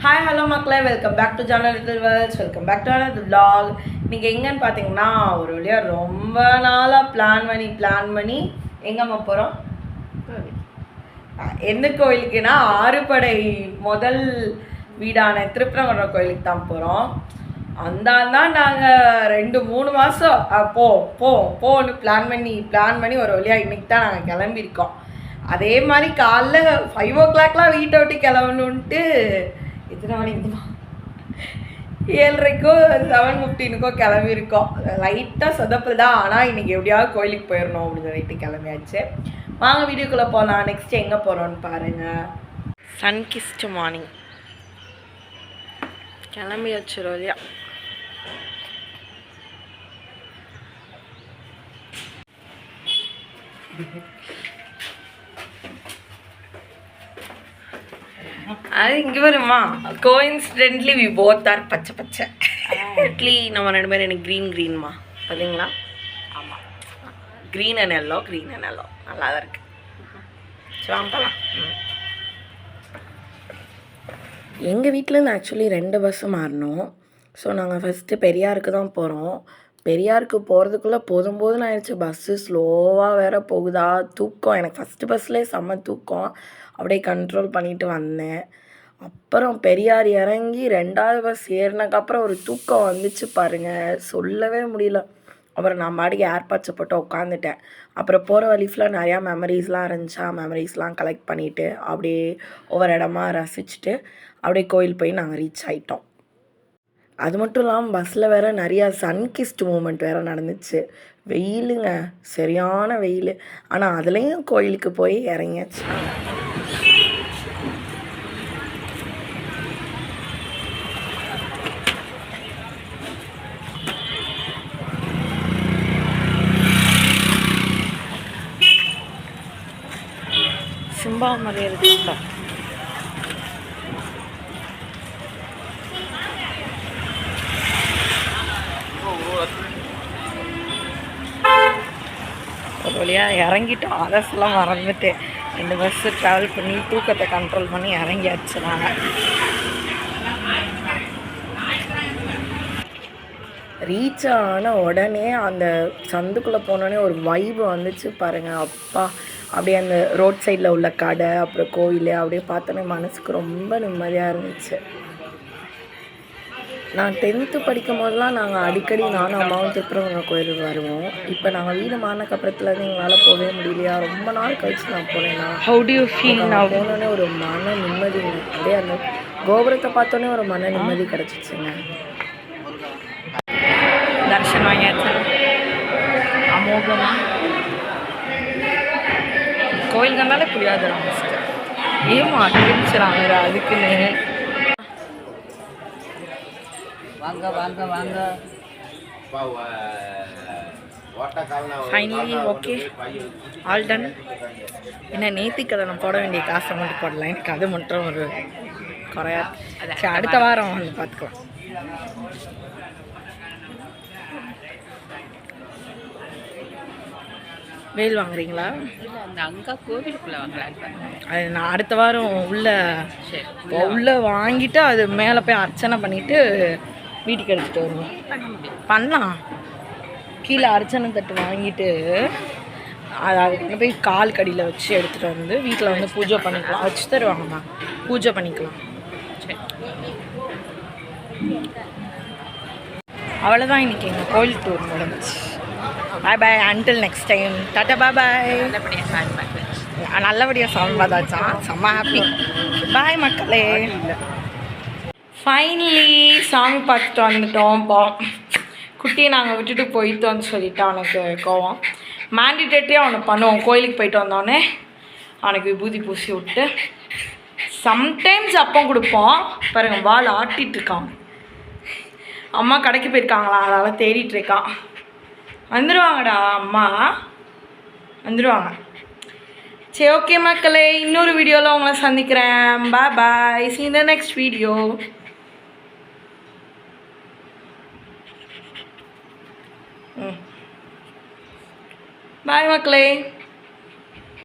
Hi hello மக்களே, welcome back to ஜானல் little worlds. Welcome back to another vlog. நீங்கள் எங்கன்னு பார்த்தீங்கன்னா ஒரு வழியாக ரொம்ப நாளாக பிளான் பண்ணி எங்கம்மா போகிறோம்? எந்த கோயிலுக்குன்னா ஆறுபடை முதல் வீடான திருப்பரங்குன்றம் கோயிலுக்கு தான் போகிறோம். தான் நாங்கள் 2-3 மாதம் போன்னு பிளான் பண்ணி ஒரு வழியாக இன்றைக்கி தான் நாங்கள் கிளம்பியிருக்கோம். அதே மாதிரி காலைல 5 o'clockலாம் வீட்டை விட்டு கிளம்பணுன்ட்டு எத்தனை மணிக்குமா 7:30க்கோ 7:15க்கோ கிளம்பியிருக்கோம். லைட்டாக சொதப்பு தான், ஆனால் இன்றைக்கி எப்படியாவது கோயிலுக்கு போயிடணும் அப்படின்னு சொல்லிட்டு கிளம்பியாச்சு. வாங்க வீடியோக்குள்ளே போகலாம். நெக்ஸ்ட் எங்கே போகிறோன்னு பாருங்கள். சன்கிஸ்ட் மார்னிங் கிளம்பியாச்சு ரோலியா. அது இங்கே வருமா, கோயின்சிடென்ட்லி வி போத் ஆர் பச்சை இட்லி. நம்ம 2 பேரும் எனக்கு க்ரீன்மா பார்த்தீங்களா? ஆமாம், க்ரீன் அண்ட் எல்லோ நல்லா தான் இருக்குது. சரி வாங்கலாம். எங்கள் வீட்டிலேருந்து ஆக்சுவலி 2 பஸ்ஸு மாறினோம். ஸோ நாங்கள் ஃபஸ்ட்டு பெரியாருக்கு தான் போகிறோம். பெரியாருக்கு போகிறதுக்குள்ளே போதும்னு ஆயிடுச்சு. பஸ்ஸு ஸ்லோவாக வேறு போகுதா, தூக்கம். எனக்கு ஃபஸ்ட்டு பஸ்லேயே செம்ம தூக்கம். அப்படியே கண்ட்ரோல் பண்ணிட்டு வந்தேன். அப்புறம் பெரியார் இறங்கி 2வது பஸ் ஏறினதுக்கப்புறம் ஒரு தூக்கம் வந்துச்சு பாருங்கள், சொல்லவே முடியல. அப்புறம் நான் பாட்டுக்கு ஏர்பாட்ஸை போட்டு உட்காந்துட்டேன். அப்புறம் போகிற வழி ஃபுல்லாக நிறையா மெமரிஸ்லாம் இருந்துச்சா, மெமரிஸ்லாம் கலெக்ட் பண்ணிவிட்டு அப்படியே ஒவ்வொரு இடமா ரசிச்சுட்டு அப்படியே கோயில் போய் நாங்கள் ரீச் ஆகிட்டோம். அது மட்டும் இல்லாமல் பஸ்ஸில் வேறு நிறையா சன்கிஸ்ட் மூமெண்ட் வேறு நடந்துச்சு. வெயிலுங்க, சரியான வெயில். ஆனால் அதுலேயும் கோயிலுக்கு போய் இறங்கியாச்சு. சிம்பா மாதிரி இருக்குங்களா? ஒரு வழியாக இறங்கிட்டோம். அதெல்லாம் மறந்துட்டு 2 பஸ்ஸு ட்ராவல் பண்ணி தூக்கத்தை கண்ட்ரோல் பண்ணி இறங்கியாச்சு. நாங்கள் ரீச் ஆன உடனே அந்த சந்துக்குள்ளே போனோடனே ஒரு வைப்பு வந்துச்சு பாருங்கள். அப்பா, அப்படியே அந்த ரோட் சைடில் உள்ள கடை அப்புறம் கோயில் அப்படியே பார்த்தோன்னே மனசுக்கு ரொம்ப நிம்மதியாக இருந்துச்சு. நான் 10th படிக்கும் போதெல்லாம் நாங்கள் அடிக்கடி நானும் அம்மாவும் திருப்பரங்குன்றம் கோயிலுக்கு வருவோம். இப்போ நாங்கள் வீடு மாறினக்கப்புறத்துலேருந்து எங்களால் போகவே முடியலையா. ரொம்ப நாள் கழிச்சு நான் போனேன்னா போனோடனே ஒரு மன நிம்மதி, அப்படியே அந்த கோபுரத்தை பார்த்தோன்னே ஒரு மன நிம்மதி கிடச்சிச்சுங்க. தர்ஷன் வாங்கியாச்சு. அமோகமாக கோயிலுக்கு இருந்தாலே புரியாது. ஏமா தெரிஞ்சுறாங்க அதுக்குன்னு. வாங்க ஃபைனலி ஓகே, ஆல் டன். என்ன நேத்திக்கதை நான் போட வேண்டிய காசை மட்டும் போடலாம். எனக்கு அது மட்டும் ஒரு குறையா. சரி, அடுத்த வாரம் வந்து பார்த்துக்கலாம். வேல் வாங்குறீங்களா? அங்கே கோவிலுக்குள்ளே வாங்கலான்னு. அது நான் அடுத்த வாரம் உள்ளே வாங்கிட்டு அது மேலே போய் அர்ச்சனை பண்ணிவிட்டு வீட்டுக்கு எடுத்துகிட்டு வருவோம். பண்ணலாம். கீழே அர்ச்சனை தட்டு வாங்கிட்டு அதுக்கு போய் கால் கடியில் வச்சு எடுத்துகிட்டு வந்து வீட்டில் வந்து பூஜை பண்ணிக்கலாம். வச்சு தருவாங்கம்மா, பூஜை பண்ணிக்கலாம். சரி, அவ்வளோதான் இன்றைக்கி எங்கள் கோயில் டூர் முடிஞ்சிச்சு. பாய் அன்டில் நெக்ஸ்ட் டைம். டாட்டா பாய். நல்லபடியாக சாமி பார்த்தாச்சான், செம்ம ஹாப்பி. பாய் மக்களே. ஃபைனலி சாமி பார்த்துட்டு வந்துட்டோம். குட்டியை நாங்கள் விட்டுட்டு போயிட்டோன்னு சொல்லிவிட்டு அவனுக்கு கோவம். மேண்டிடேட்டரியாக அவனை பண்ணுவோம். கோயிலுக்கு போயிட்டு வந்தோடனே அவனுக்கு விபூதி பூசி விட்டு சம்டைம்ஸ் அப்பம் கொடுப்போம். பாருங்கள், வால் ஆட்டிகிட்ருக்கான். அம்மா கடைக்கு போயிருக்காங்களா, அதனால் தேடிட்டுருக்கான். வந்துடுவாங்கடா, அம்மா வந்துடுவாங்க. சரி, ஓகே மக்களே, இன்னொரு வீடியோவில் உங்களை சந்திக்கிறேன். பாய், see you in the next video. பாய் மக்களே.